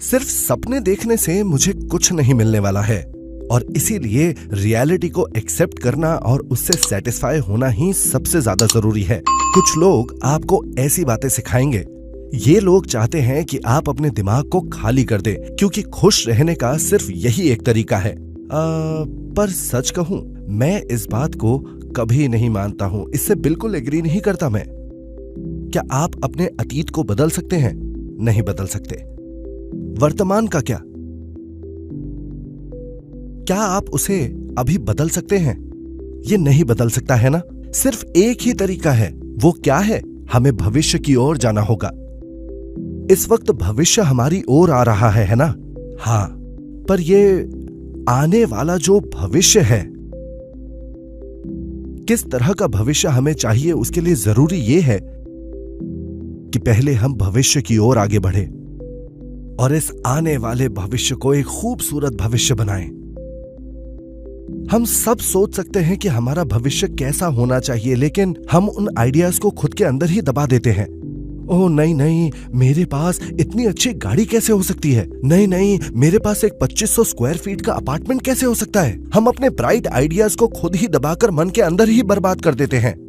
सिर्फ सपने देखने से मुझे कुछ नहीं मिलने वाला है और इसीलिए रियलिटी को एक्सेप्ट करना और उससे सेटिस्फाई होना ही सबसे ज्यादा जरूरी है। कुछ लोग आपको ऐसी बातें सिखाएंगे। ये लोग चाहते हैं कि आप अपने दिमाग को खाली कर दे, क्योंकि खुश रहने का सिर्फ यही एक तरीका है। पर सच कहूं, मैं इस बात को कभी नहीं मानता हूं, इससे बिल्कुल एग्री नहीं करता मैं। क्या आप अपने अतीत को बदल सकते हैं? नहीं बदल सकते। वर्तमान का क्या आप उसे अभी बदल सकते हैं? ये नहीं बदल सकता है ना। सिर्फ एक ही तरीका है, वो क्या है? हमें भविष्य की ओर जाना होगा। इस वक्त भविष्य हमारी ओर आ रहा है ना? हाँ, पर ये आने वाला जो भविष्य है, किस तरह का भविष्य हमें चाहिए, उसके लिए जरूरी ये है कि पहले हम भविष्य की ओर आगे बढ़े और इस आने वाले भविष्य को एक खूबसूरत भविष्य बनाएं। हम सब सोच सकते हैं कि हमारा भविष्य कैसा होना चाहिए, लेकिन हम उन आइडियाज को खुद के अंदर ही दबा देते हैं। ओह नहीं, मेरे पास इतनी अच्छी गाड़ी कैसे हो सकती है? नहीं, मेरे पास एक 2500 स्क्वायर फीट का अपार्टमेंट कैसे हो सकता है? हम अपने ब्राइट आइडियाज को खुद ही दबाकर मन के अंदर ही बर्बाद कर देते हैं।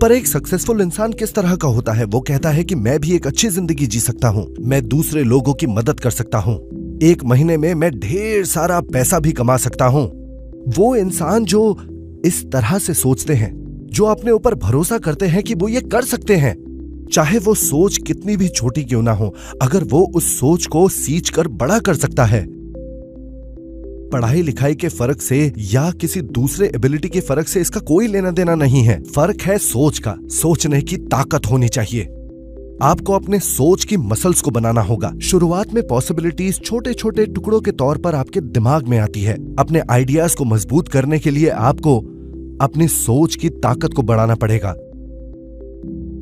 पर एक सक्सेसफुल इंसान किस तरह का होता है? वो कहता है कि मैं भी एक अच्छी जिंदगी जी सकता हूँ, मैं दूसरे लोगों की मदद कर सकता हूँ, एक महीने में मैं ढेर सारा पैसा भी कमा सकता हूँ। वो इंसान जो इस तरह से सोचते हैं, जो अपने ऊपर भरोसा करते हैं कि वो ये कर सकते हैं, चाहे वो सोच कितनी भी छोटी क्यों ना हो, अगर वो उस सोच को सींच कर बड़ा कर सकता है। पढ़ाई लिखाई के फर्क से या किसी दूसरे एबिलिटी के फर्क से इसका कोई लेना देना नहीं है। फर्क है सोच का। सोचने की ताकत होनी चाहिए। आपको अपने सोच की मसल्स को बनाना होगा। शुरुआत में पॉसिबिलिटीज छोटे छोटे टुकड़ों के तौर पर आपके दिमाग में आती है। अपने आइडियाज को मजबूत करने के लिए आपको अपनी सोच की ताकत को बढ़ाना पड़ेगा।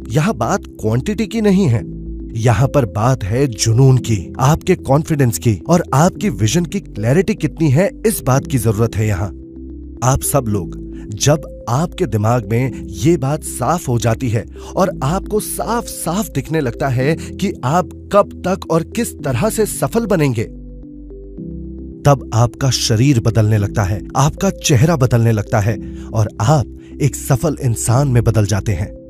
यहां बात क्वांटिटी की नहीं है, यहां पर बात है जुनून की, आपके कॉन्फिडेंस की और आपकी विजन की क्लैरिटी कितनी है, इस बात की जरूरत है। यहां आप सब लोग, जब आपके दिमाग में ये बात साफ हो जाती है और आपको साफ साफ दिखने लगता है कि आप कब तक और किस तरह से सफल बनेंगे, तब आपका शरीर बदलने लगता है, आपका चेहरा बदलने लगता है और आप एक सफल इंसान में बदल जाते हैं।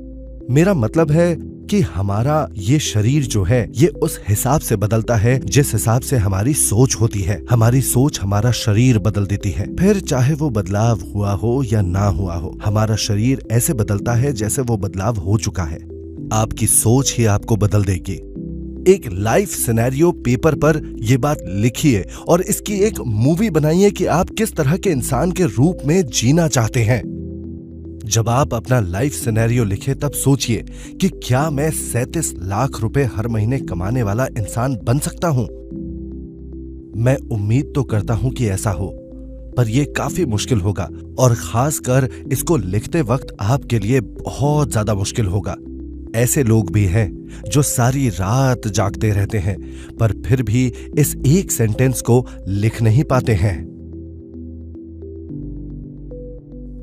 मेरा मतलब है कि हमारा ये शरीर जो है, ये उस हिसाब से बदलता है जिस हिसाब से हमारी सोच होती है। हमारी सोच हमारा शरीर बदल देती है। फिर चाहे वो बदलाव हुआ हो या ना हुआ हो, हमारा शरीर ऐसे बदलता है जैसे वो बदलाव हो चुका है। आपकी सोच ही आपको बदल देगी। एक लाइफ सिनेरियो पेपर पर यह बात लिखिए और इसकी एक मूवी बनाइए कि आप किस तरह के इंसान के रूप में जीना चाहते हैं। जब आप अपना लाइफ सिनेरियो लिखे तब सोचिए कि क्या मैं 37 लाख रुपए हर महीने कमाने वाला इंसान बन सकता हूं। मैं उम्मीद तो करता हूं कि ऐसा हो, पर यह काफी मुश्किल होगा और खासकर इसको लिखते वक्त आपके लिए बहुत ज्यादा मुश्किल होगा। ऐसे लोग भी हैं जो सारी रात जागते रहते हैं पर फिर भी इस एक सेंटेंस को लिख नहीं पाते हैं।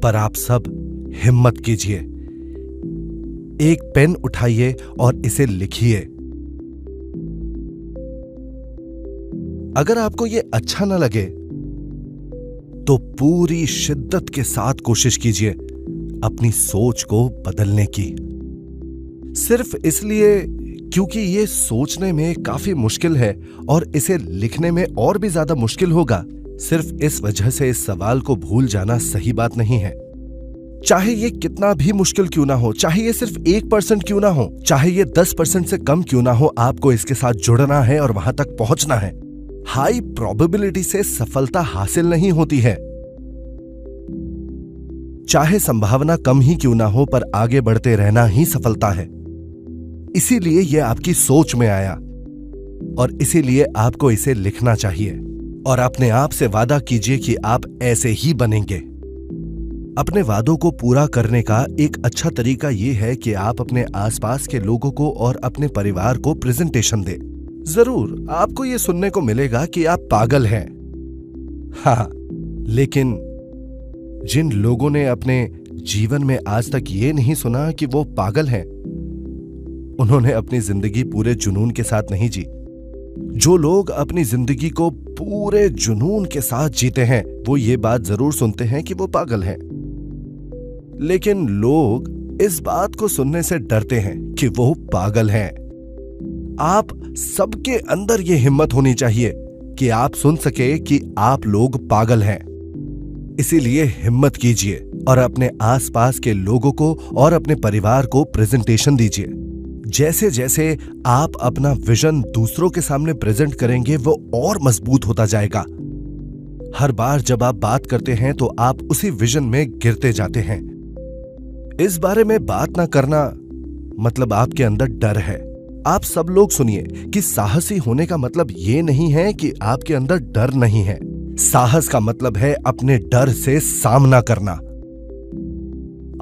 पर आप सब हिम्मत कीजिए, एक पेन उठाइए और इसे लिखिए। अगर आपको यह अच्छा न लगे तो पूरी शिद्दत के साथ कोशिश कीजिए अपनी सोच को बदलने की। सिर्फ इसलिए क्योंकि ये सोचने में काफी मुश्किल है और इसे लिखने में और भी ज्यादा मुश्किल होगा, सिर्फ इस वजह से इस सवाल को भूल जाना सही बात नहीं है। चाहे ये कितना भी मुश्किल क्यों ना हो, चाहे ये सिर्फ 1% क्यों ना हो, चाहे ये 10% से कम क्यों ना हो, आपको इसके साथ जुड़ना है और वहां तक पहुंचना है। हाई प्रोबेबिलिटी से सफलता हासिल नहीं होती है। चाहे संभावना कम ही क्यों ना हो, पर आगे बढ़ते रहना ही सफलता है। इसीलिए यह आपकी सोच में आया और इसीलिए आपको इसे लिखना चाहिए और अपने आप से वादा कीजिए कि आप ऐसे ही बनेंगे। अपने वादों को पूरा करने का एक अच्छा तरीका यह है कि आप अपने आसपास के लोगों को और अपने परिवार को प्रेजेंटेशन दें। जरूर आपको यह सुनने को मिलेगा कि आप पागल हैं। हाँ, लेकिन जिन लोगों ने अपने जीवन में आज तक ये नहीं सुना कि वो पागल हैं, उन्होंने अपनी जिंदगी पूरे जुनून के साथ नहीं जी। जो लोग अपनी जिंदगी को पूरे जुनून के साथ जीते हैं वो ये बात जरूर सुनते हैं कि वो पागल हैं, लेकिन लोग इस बात को सुनने से डरते हैं कि वो पागल हैं। आप सबके अंदर ये हिम्मत होनी चाहिए कि आप सुन सके कि आप लोग पागल हैं। इसीलिए हिम्मत कीजिए और अपने आसपास के लोगों को और अपने परिवार को प्रेजेंटेशन दीजिए। जैसे जैसे आप अपना विजन दूसरों के सामने प्रेजेंट करेंगे वो और मजबूत होता जाएगा। हर बार जब आप बात करते हैं तो आप उसी विजन में गिरते जाते हैं। इस बारे में बात ना करना मतलब आपके अंदर डर है। आप सब लोग सुनिए कि साहसी होने का मतलब ये नहीं है कि आपके अंदर डर नहीं है। साहस का मतलब है अपने डर से सामना करना।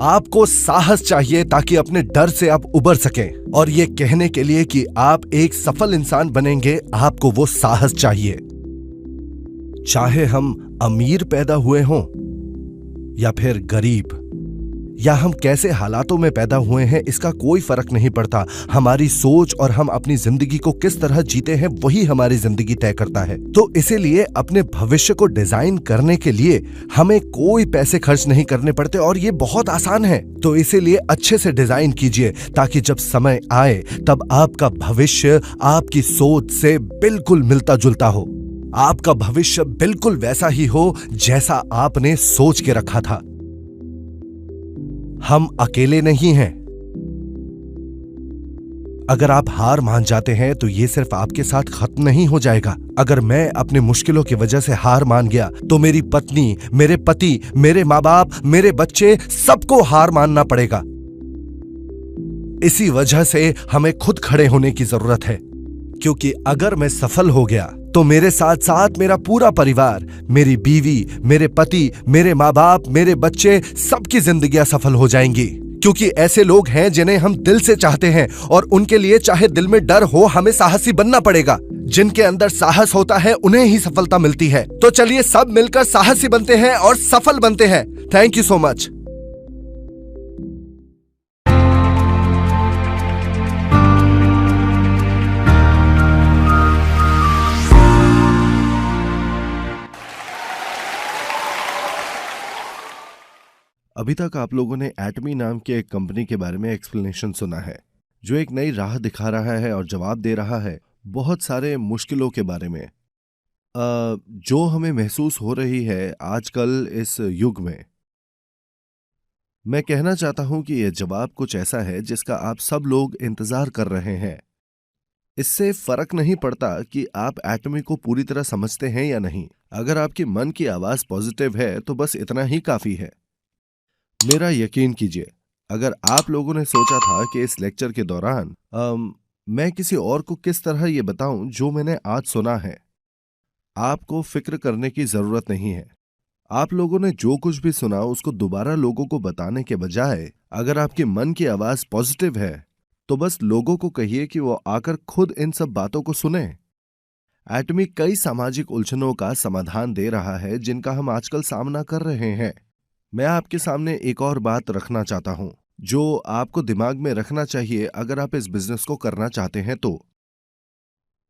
आपको साहस चाहिए ताकि अपने डर से आप उबर सकें, और ये कहने के लिए कि आप एक सफल इंसान बनेंगे आपको वो साहस चाहिए। चाहे हम अमीर पैदा हुए हों या फिर गरीब, या हम कैसे हालातों में पैदा हुए हैं, इसका कोई फर्क नहीं पड़ता। हमारी सोच और हम अपनी जिंदगी को किस तरह जीते हैं वही हमारी जिंदगी तय करता है। तो इसीलिए अपने भविष्य को डिजाइन करने के लिए हमें कोई पैसे खर्च नहीं करने पड़ते और ये बहुत आसान है। तो इसीलिए अच्छे से डिजाइन कीजिए ताकि जब समय आए तब आपका भविष्य आपकी सोच से बिल्कुल मिलता जुलता हो। आपका भविष्य बिल्कुल वैसा ही हो जैसा आपने सोच के रखा था। हम अकेले नहीं हैं। अगर आप हार मान जाते हैं तो ये सिर्फ आपके साथ खत्म नहीं हो जाएगा। अगर मैं अपनी मुश्किलों की वजह से हार मान गया तो मेरी पत्नी, मेरे पति, मेरे माँ बाप, मेरे बच्चे, सबको हार मानना पड़ेगा। इसी वजह से हमें खुद खड़े होने की जरूरत है, क्योंकि अगर मैं सफल हो गया तो मेरे साथ साथ मेरा पूरा परिवार, मेरी बीवी, मेरे पति, मेरे माँ बाप, मेरे बच्चे, सबकी जिंदगियां सफल हो जाएंगी। क्योंकि ऐसे लोग हैं जिन्हें हम दिल से चाहते हैं और उनके लिए चाहे दिल में डर हो हमें साहसी बनना पड़ेगा। जिनके अंदर साहस होता है उन्हें ही सफलता मिलती है। तो चलिए सब मिलकर साहसी बनते हैं और सफल बनते हैं। Thank you so much. अभी तक आप लोगों ने एटमी नाम के एक कंपनी के बारे में एक्सप्लेनेशन सुना है, जो एक नई राह दिखा रहा है और जवाब दे रहा है बहुत सारे मुश्किलों के बारे में जो हमें महसूस हो रही है आजकल इस युग में। मैं कहना चाहता हूं कि यह जवाब कुछ ऐसा है जिसका आप सब लोग इंतजार कर रहे हैं। इससे फर्क नहीं पड़ता कि आप एटमी को पूरी तरह समझते हैं या नहीं। अगर आपकी मन की आवाज पॉजिटिव है तो बस इतना ही काफी है। मेरा यकीन कीजिए, अगर आप लोगों ने सोचा था कि इस लेक्चर के दौरान मैं किसी और को किस तरह ये बताऊं जो मैंने आज सुना है, आपको फिक्र करने की जरूरत नहीं है। आप लोगों ने जो कुछ भी सुना उसको दोबारा लोगों को बताने के बजाय अगर आपके मन की आवाज पॉजिटिव है तो बस लोगों को कहिए कि वो आकर खुद इन सब बातों को सुने। एटमी कई सामाजिक उलझनों का समाधान दे रहा है जिनका हम आजकल सामना कर रहे हैं। मैं आपके सामने एक और बात रखना चाहता हूं जो आपको दिमाग में रखना चाहिए अगर आप इस बिजनेस को करना चाहते हैं। तो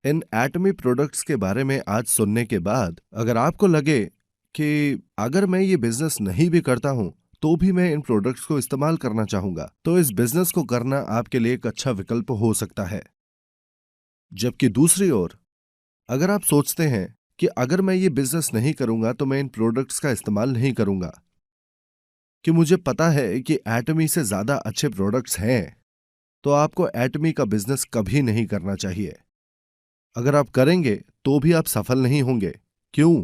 इन एटमी प्रोडक्ट्स के बारे में आज सुनने के बाद अगर आपको लगे कि अगर मैं ये बिजनेस नहीं भी करता हूं तो भी मैं इन प्रोडक्ट्स को इस्तेमाल करना चाहूंगा, तो इस बिजनेस को करना आपके लिए एक अच्छा विकल्प हो सकता है। जबकि दूसरी ओर अगर आप सोचते हैं कि अगर मैं ये बिजनेस नहीं करूंगा तो मैं इन प्रोडक्ट्स का इस्तेमाल नहीं करूंगा, कि मुझे पता है कि एटमी से ज्यादा अच्छे प्रोडक्ट्स हैं, तो आपको एटमी का बिजनेस कभी नहीं करना चाहिए। अगर आप करेंगे तो भी आप सफल नहीं होंगे। क्यों?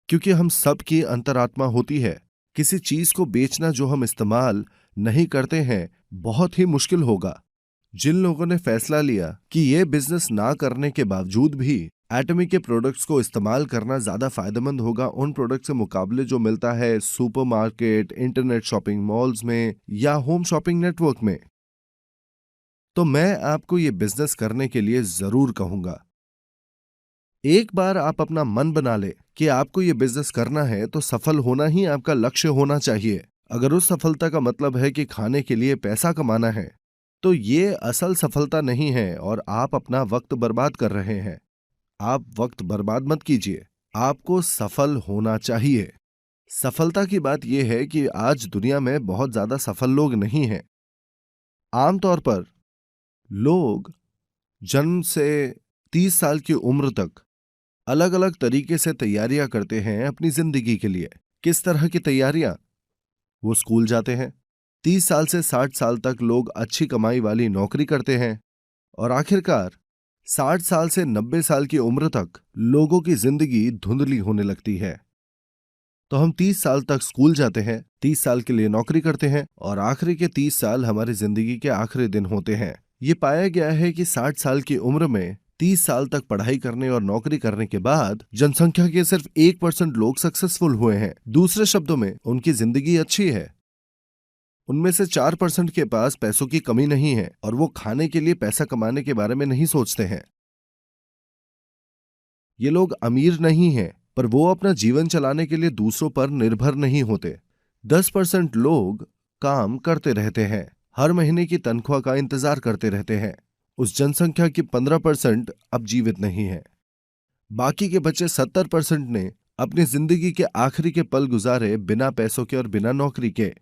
क्योंकि हम सब की अंतरात्मा होती है। किसी चीज को बेचना जो हम इस्तेमाल नहीं करते हैं बहुत ही मुश्किल होगा। जिन लोगों ने फैसला लिया कि ये बिजनेस ना करने के बावजूद भी एटमी के प्रोडक्ट्स को इस्तेमाल करना ज्यादा फायदेमंद होगा उन प्रोडक्ट्स के मुकाबले जो मिलता है सुपरमार्केट, इंटरनेट शॉपिंग मॉल्स में या होम शॉपिंग नेटवर्क में, तो मैं आपको ये बिजनेस करने के लिए जरूर कहूंगा। एक बार आप अपना मन बना ले कि आपको ये बिजनेस करना है तो सफल होना ही आपका लक्ष्य होना चाहिए। अगर उस सफलता का मतलब है कि खाने के लिए पैसा कमाना है तो ये असल सफलता नहीं है और आप अपना वक्त बर्बाद कर रहे हैं। आप वक्त बर्बाद मत कीजिए, आपको सफल होना चाहिए। सफलता की बात यह है कि आज दुनिया में बहुत ज्यादा सफल लोग नहीं हैं। आमतौर पर लोग जन्म से 30 साल की उम्र तक अलग अलग तरीके से तैयारियां करते हैं अपनी जिंदगी के लिए। किस तरह की तैयारियां? वो स्कूल जाते हैं, 30 साल से 60 साल तक लोग अच्छी कमाई वाली नौकरी करते हैं और आखिरकार 60 साल से 90 साल की उम्र तक लोगों की जिंदगी धुंधली होने लगती है। तो हम 30 साल तक स्कूल जाते हैं, 30 साल के लिए नौकरी करते हैं और आखिरी के 30 साल हमारी जिंदगी के आखिरी दिन होते हैं। ये पाया गया है कि 60 साल की उम्र में 30 साल तक पढ़ाई करने और नौकरी करने के बाद जनसंख्या के सिर्फ 1% लोग सक्सेसफुल हुए हैं। दूसरे शब्दों में उनकी जिंदगी अच्छी है। उनमें से 4% के पास पैसों की कमी नहीं है और वो खाने के लिए पैसा कमाने के बारे में नहीं सोचते हैं। ये लोग अमीर नहीं हैं, पर वो अपना जीवन चलाने के लिए दूसरों पर निर्भर नहीं होते। 10% लोग काम करते रहते हैं, हर महीने की तनख्वाह का इंतजार करते रहते हैं। उस जनसंख्या की 15% अब जीवित नहीं है। बाकी के बचे 70% ने अपनी जिंदगी के आखिरी के पल गुजारे बिना पैसों के और बिना नौकरी के।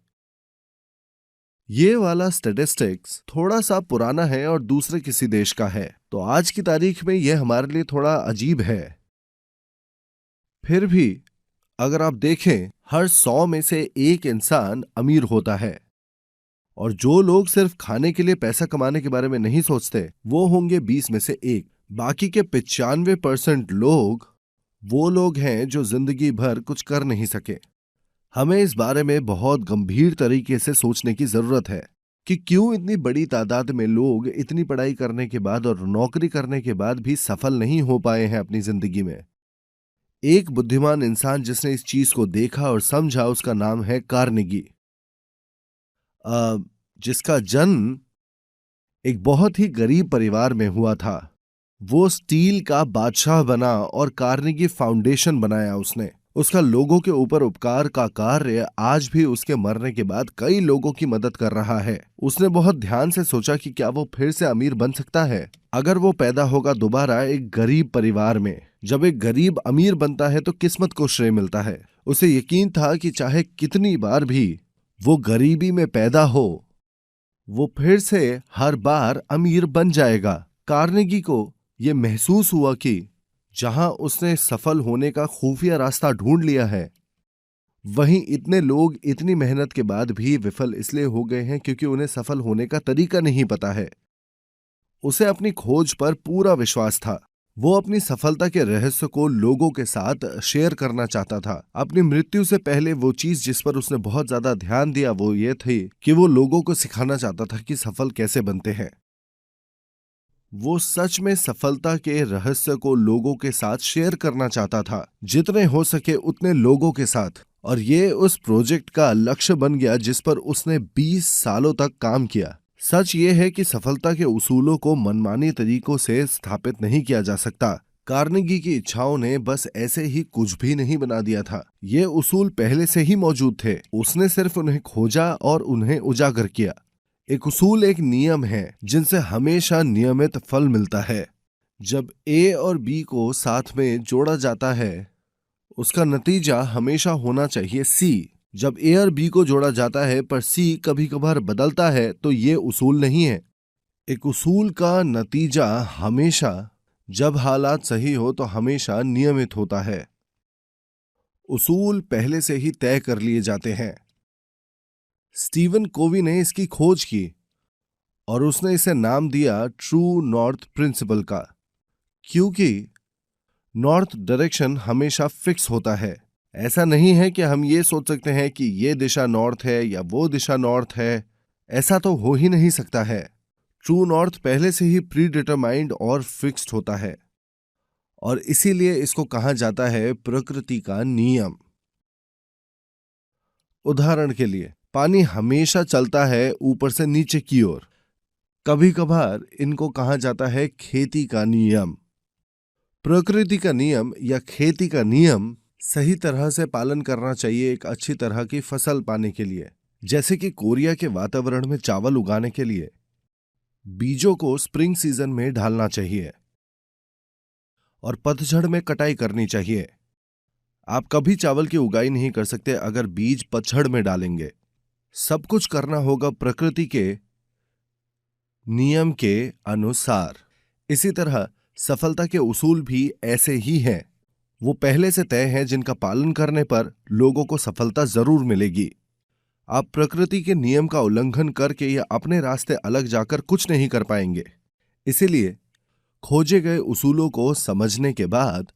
ये वाला स्टैटिस्टिक्स थोड़ा सा पुराना है और दूसरे किसी देश का है, तो आज की तारीख में यह हमारे लिए थोड़ा अजीब है। फिर भी अगर आप देखें, हर 100 में से एक इंसान अमीर होता है और जो लोग सिर्फ खाने के लिए पैसा कमाने के बारे में नहीं सोचते वो होंगे 20 में से एक। बाकी के 95% लोग वो लोग हैं जो जिंदगी भर कुछ कर नहीं सके। हमें इस बारे में बहुत गंभीर तरीके से सोचने की जरूरत है कि क्यों इतनी बड़ी तादाद में लोग इतनी पढ़ाई करने के बाद और नौकरी करने के बाद भी सफल नहीं हो पाए हैं अपनी जिंदगी में। एक बुद्धिमान इंसान जिसने इस चीज को देखा और समझा, उसका नाम है कार्नेगी, जिसका जन्म एक बहुत ही गरीब परिवार में हुआ था। वो स्टील का बादशाह बना और कार्नेगी फाउंडेशन बनाया उसने। उसका लोगों के ऊपर उपकार का कार्य आज भी उसके मरने के बाद कई लोगों की मदद कर रहा है। उसने बहुत ध्यान से सोचा कि क्या वो फिर से अमीर बन सकता है अगर वो पैदा होगा दोबारा एक गरीब परिवार में। जब एक गरीब अमीर बनता है तो किस्मत को श्रेय मिलता है। उसे यकीन था कि चाहे कितनी बार भी वो गरीबी में पैदा हो, वो फिर से हर बार अमीर बन जाएगा। कार्नेगी को ये महसूस हुआ कि जहां उसने सफल होने का खुफिया रास्ता ढूंढ लिया है, वहीं इतने लोग इतनी मेहनत के बाद भी विफल इसलिए हो गए हैं क्योंकि उन्हें सफल होने का तरीका नहीं पता है। उसे अपनी खोज पर पूरा विश्वास था। वो अपनी सफलता के रहस्य को लोगों के साथ शेयर करना चाहता था। अपनी मृत्यु से पहले वो चीज जिस पर उसने बहुत ज्यादा ध्यान दिया वो ये थी कि वो लोगों को सिखाना चाहता था कि सफल कैसे बनते हैं। वो सच में सफलता के रहस्य को लोगों के साथ शेयर करना चाहता था, जितने हो सके उतने लोगों के साथ। और ये उस प्रोजेक्ट का लक्ष्य बन गया जिस पर उसने 20 सालों तक काम किया। सच ये है कि सफलता के उसूलों को मनमानी तरीकों से स्थापित नहीं किया जा सकता। कार्नेगी की इच्छाओं ने बस ऐसे ही कुछ भी नहीं बना दिया था। ये उसूल पहले से ही मौजूद थे, उसने सिर्फ उन्हें खोजा और उन्हें उजागर किया। एक उसूल एक नियम है जिनसे हमेशा नियमित फल मिलता है। जब ए और बी को साथ में जोड़ा जाता है उसका नतीजा हमेशा होना चाहिए सी। जब ए और बी को जोड़ा जाता है पर सी कभी कभार बदलता है तो ये उसूल नहीं है। एक उसूल का नतीजा हमेशा, जब हालात सही हो तो हमेशा नियमित होता है। उसूल पहले से ही तय कर लिए जाते हैं। स्टीवन कोवी ने इसकी खोज की और उसने इसे नाम दिया ट्रू नॉर्थ प्रिंसिपल का, क्योंकि नॉर्थ डायरेक्शन हमेशा फिक्स होता है। ऐसा नहीं है कि हम ये सोच सकते हैं कि ये दिशा नॉर्थ है या वो दिशा नॉर्थ है, ऐसा तो हो ही नहीं सकता है। ट्रू नॉर्थ पहले से ही प्री डिटरमाइंड और फिक्स्ड होता है और इसीलिए इसको कहा जाता है प्रकृति का नियम। उदाहरण के लिए, पानी हमेशा चलता है ऊपर से नीचे की ओर। कभी कभार इनको कहा जाता है खेती का नियम। प्रकृति का नियम या खेती का नियम सही तरह से पालन करना चाहिए एक अच्छी तरह की फसल पाने के लिए। जैसे कि कोरिया के वातावरण में चावल उगाने के लिए बीजों को स्प्रिंग सीजन में डालना चाहिए और पतझड़ में कटाई करनी चाहिए। आप कभी चावल की उगाई नहीं कर सकते अगर बीज पतझड़ में डालेंगे। सब कुछ करना होगा प्रकृति के नियम के अनुसार। इसी तरह सफलता के उसूल भी ऐसे ही हैं। वो पहले से तय हैं जिनका पालन करने पर लोगों को सफलता जरूर मिलेगी। आप प्रकृति के नियम का उल्लंघन करके या अपने रास्ते अलग जाकर कुछ नहीं कर पाएंगे। इसीलिए खोजे गए उसूलों को समझने के बाद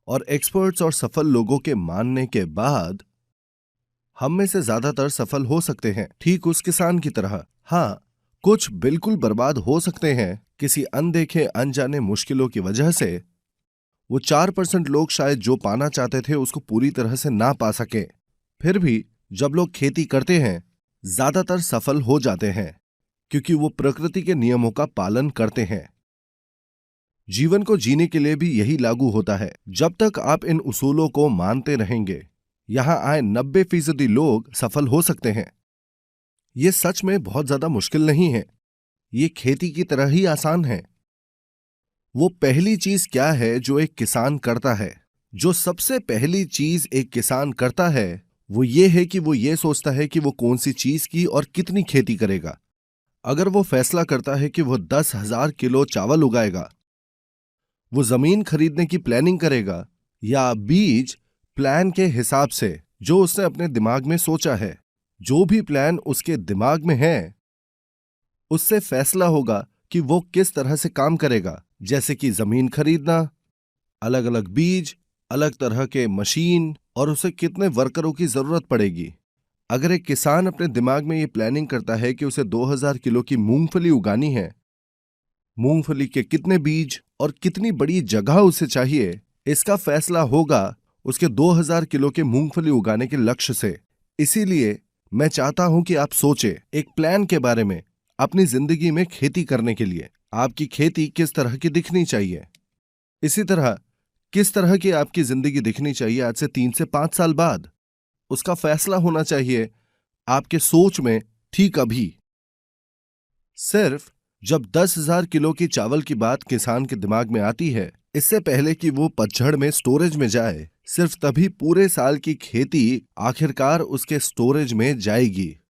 और एक्सपर्ट्स और सफल लोगों के मानने के बाद हम में से ज्यादातर सफल हो सकते हैं, ठीक उस किसान की तरह। हाँ, कुछ बिल्कुल बर्बाद हो सकते हैं किसी अनदेखे अनजाने मुश्किलों की वजह से। वो 4% लोग शायद जो पाना चाहते थे उसको पूरी तरह से ना पा सके। फिर भी जब लोग खेती करते हैं ज्यादातर सफल हो जाते हैं क्योंकि वो प्रकृति के नियमों का पालन करते हैं। जीवन को जीने के लिए भी यही लागू होता है। जब तक आप इन उसूलों को मानते रहेंगे, यहां आए 90% लोग सफल हो सकते हैं। ये सच में बहुत ज्यादा मुश्किल नहीं है, ये खेती की तरह ही आसान है। वो पहली चीज क्या है जो एक किसान करता है? जो सबसे पहली चीज एक किसान करता है वो ये है कि वो ये सोचता है कि वो कौन सी चीज की और कितनी खेती करेगा। अगर वो फैसला करता है कि वो 10,000 किलो चावल उगाएगा, वो जमीन खरीदने की प्लानिंग करेगा या बीज प्लान के हिसाब से जो उसने अपने दिमाग में सोचा है। जो भी प्लान उसके दिमाग में है उससे फैसला होगा कि वो किस तरह से काम करेगा, जैसे कि जमीन खरीदना, अलग अलग बीज, अलग तरह के मशीन और उसे कितने वर्करों की जरूरत पड़ेगी। अगर एक किसान अपने दिमाग में ये प्लानिंग करता है कि उसे 2000 किलो की मूंगफली उगानी है, मूंगफली के कितने बीज और कितनी बड़ी जगह उसे चाहिए, इसका फैसला होगा उसके 2000 किलो के मूंगफली उगाने के लक्ष्य से। इसीलिए मैं चाहता हूं कि आप सोचें एक प्लान के बारे में अपनी जिंदगी में खेती करने के लिए। आपकी खेती किस तरह की दिखनी चाहिए? इसी तरह किस तरह की आपकी जिंदगी दिखनी चाहिए आज से 3 से 5 साल बाद? उसका फैसला होना चाहिए आपके सोच में ठीक अभी। सिर्फ जब 10,000 किलो की चावल की बात किसान के दिमाग में आती है, इससे पहले कि वो पतझड़ में स्टोरेज में जाए, सिर्फ तभी पूरे साल की खेती आखिरकार उसके स्टोरेज में जाएगी।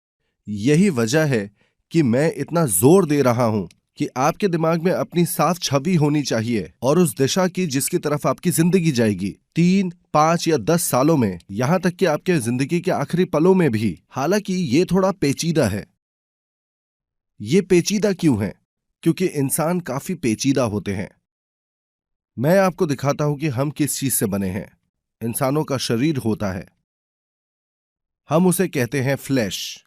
यही वजह है कि मैं इतना जोर दे रहा हूं कि आपके दिमाग में अपनी साफ छवि होनी चाहिए और उस दिशा की जिसकी तरफ आपकी जिंदगी जाएगी 3, 5 या 10 सालों में, यहां तक कि आपके जिंदगी के आखिरी पलों में भी। हालांकि ये थोड़ा पेचीदा है। ये पेचीदा क्यों है? क्योंकि इंसान काफी पेचीदा होते हैं। मैं आपको दिखाता हूं कि हम किस चीज से बने हैं। इंसानों का शरीर होता है, हम उसे कहते हैं फ्लैश।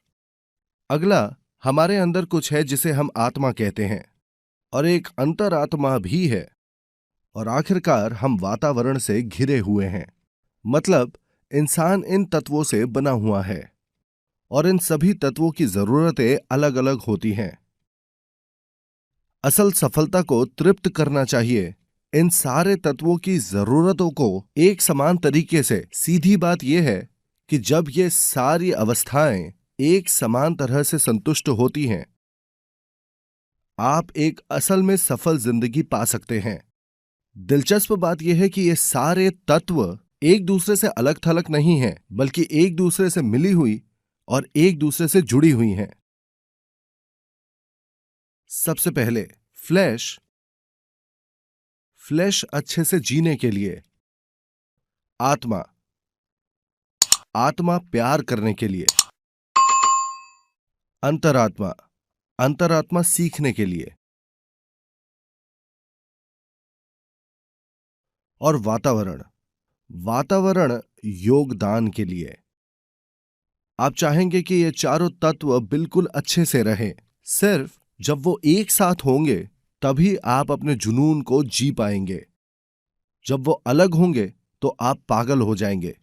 अगला हमारे अंदर कुछ है जिसे हम आत्मा कहते हैं और एक अंतरात्मा भी है। और आखिरकार हम वातावरण से घिरे हुए हैं। मतलब इंसान इन तत्वों से बना हुआ है और इन सभी तत्वों की जरूरतें अलग अलग होती हैं। असल सफलता को तृप्त करना चाहिए इन सारे तत्वों की जरूरतों को एक समान तरीके से। सीधी बात यह है कि जब ये सारी अवस्थाएं एक समान तरह से संतुष्ट होती हैं, आप एक असल में सफल जिंदगी पा सकते हैं। दिलचस्प बात यह है कि ये सारे तत्व एक दूसरे से अलग थलग नहीं हैं, बल्कि एक दूसरे से मिली हुई और एक दूसरे से जुड़ी हुई हैं। सबसे पहले फ्लैश अच्छे से जीने के लिए, आत्मा प्यार करने के लिए, अंतरात्मा सीखने के लिए और वातावरण योगदान के लिए। आप चाहेंगे कि ये चारों तत्व बिल्कुल अच्छे से रहें। सिर्फ जब वो एक साथ होंगे तभी आप अपने जुनून को जी पाएंगे। जब वो अलग होंगे तो आप पागल हो जाएंगे।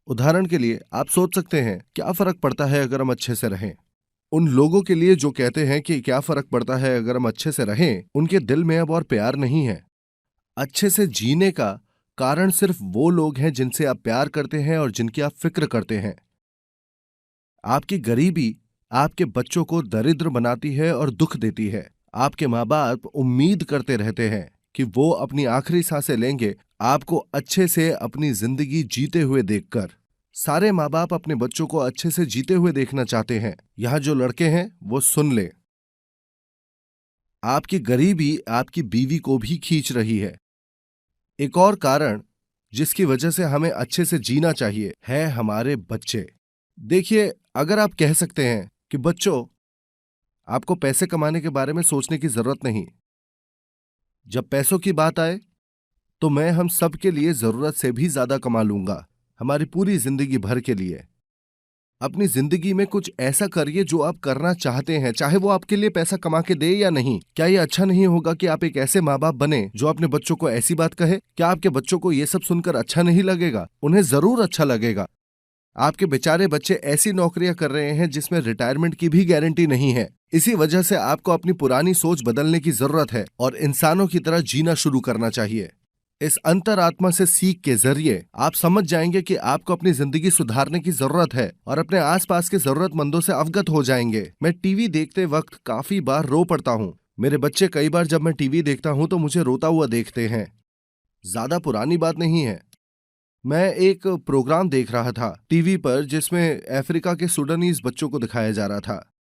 उदाहरण के लिए आप सोच सकते हैं क्या फर्क पड़ता है अगर हम अच्छे से रहें? उन लोगों के लिए जो कहते हैं कि क्या फर्क पड़ता है अगर हम अच्छे से रहें, उनके दिल में अब और प्यार नहीं है। अच्छे से जीने का कारण सिर्फ वो लोग हैं जिनसे आप प्यार करते हैं और जिनकी आप फिक्र करते हैं। आपकी गरीबी आपके बच्चों को दरिद्र बनाती है और दुख देती है। आपके माँ बाप उम्मीद करते रहते हैं कि वो अपनी आखिरी सांसें लेंगे आपको अच्छे से अपनी जिंदगी जीते हुए देखकर। सारे माँ बाप अपने बच्चों को अच्छे से जीते हुए देखना चाहते हैं। यहां जो लड़के हैं वो सुन ले, आपकी गरीबी आपकी बीवी को भी खींच रही है। एक और कारण जिसकी वजह से हमें अच्छे से जीना चाहिए है हमारे बच्चे। देखिए, अगर आप कह सकते हैं कि बच्चों, आपको पैसे कमाने के बारे में सोचने की जरूरत नहीं, जब पैसों की बात आए तो मैं हम सब के लिए जरूरत से भी ज्यादा कमा लूंगा, हमारी पूरी जिंदगी भर के लिए। अपनी जिंदगी में कुछ ऐसा करिए जो आप करना चाहते हैं, चाहे वो आपके लिए पैसा कमा के दे या नहीं। क्या ये अच्छा नहीं होगा कि आप एक ऐसे माँ बाप बने जो अपने बच्चों को ऐसी बात कहे? क्या आपके बच्चों को ये सब सुनकर अच्छा नहीं लगेगा? उन्हें जरूर अच्छा लगेगा। आपके बेचारे बच्चे ऐसी नौकरियां कर रहे हैं जिसमें रिटायरमेंट की भी गारंटी नहीं है। इसी वजह से आपको अपनी पुरानी सोच बदलने की जरूरत है और इंसानों की तरह जीना शुरू करना चाहिए। इस अंतरात्मा से सीख के जरिए आप समझ जाएंगे कि आपको अपनी जिंदगी सुधारने की जरूरत है और अपने आसपास के जरूरतमंदों से अवगत हो जाएंगे। मैं टीवी देखते वक्त काफी बार रो पड़ता हूँ। मेरे बच्चे कई बार जब मैं टीवी देखता हूँ तो मुझे रोता हुआ देखते हैं। ज्यादा पुरानी बात नहीं है, मैं एक प्रोग्राम देख रहा था टीवी पर जिसमें अफ्रीका के सूडानीज बच्चों को दिखाया जा रहा था,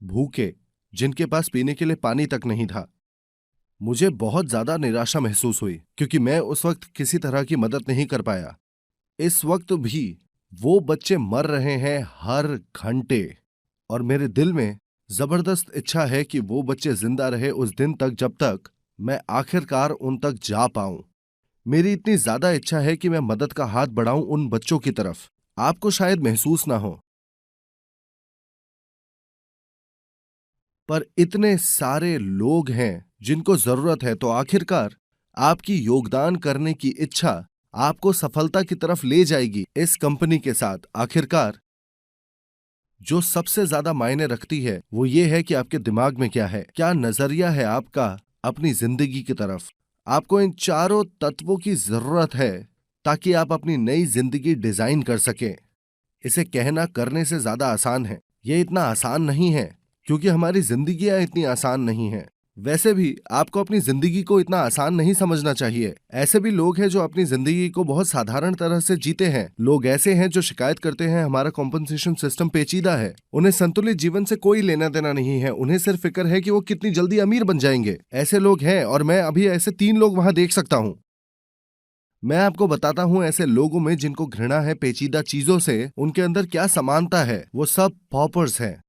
भूखे, जिनके पास पीने के लिए पानी तक नहीं था। मुझे बहुत ज्यादा निराशा महसूस हुई क्योंकि मैं उस वक्त किसी तरह की मदद नहीं कर पाया। इस वक्त भी वो बच्चे मर रहे हैं हर घंटे और मेरे दिल में जबरदस्त इच्छा है कि वो बच्चे जिंदा रहे उस दिन तक जब तक मैं आखिरकार उन तक जा पाऊं। मेरी इतनी ज्यादा इच्छा है कि मैं मदद का हाथ बढ़ाऊं उन बच्चों की तरफ। आपको शायद महसूस ना हो, पर इतने सारे लोग हैं जिनको जरूरत है, तो आखिरकार आपकी योगदान करने की इच्छा आपको सफलता की तरफ ले जाएगी। इस कंपनी के साथ आखिरकार जो सबसे ज्यादा मायने रखती है वो ये है कि आपके दिमाग में क्या है, क्या नजरिया है आपका अपनी जिंदगी की तरफ। आपको इन चारों तत्वों की जरूरत है ताकि आप अपनी नई जिंदगी डिजाइन कर सकें। इसे कहना करने से ज्यादा आसान है। ये इतना आसान नहीं है क्योंकि हमारी जिंदगियां इतनी आसान नहीं हैं। वैसे भी आपको अपनी जिंदगी को इतना आसान नहीं समझना चाहिए। ऐसे भी लोग हैं जो अपनी जिंदगी को बहुत साधारण तरह से जीते हैं। लोग ऐसे हैं जो शिकायत करते हैं हमारा कॉम्पनसेशन सिस्टम पेचीदा है। उन्हें संतुलित जीवन से कोई लेना देना नहीं है, उन्हें सिर्फ फिक्र है कि वो कितनी जल्दी अमीर बन जाएंगे। ऐसे लोग हैं और मैं अभी ऐसे 3 लोग वहां देख सकता हूं। मैं आपको बताता हूं ऐसे लोगों में जिनको घृणा है पेचीदा चीजों से, उनके अंदर क्या समानता है। वो सब पॉपर्स हैं।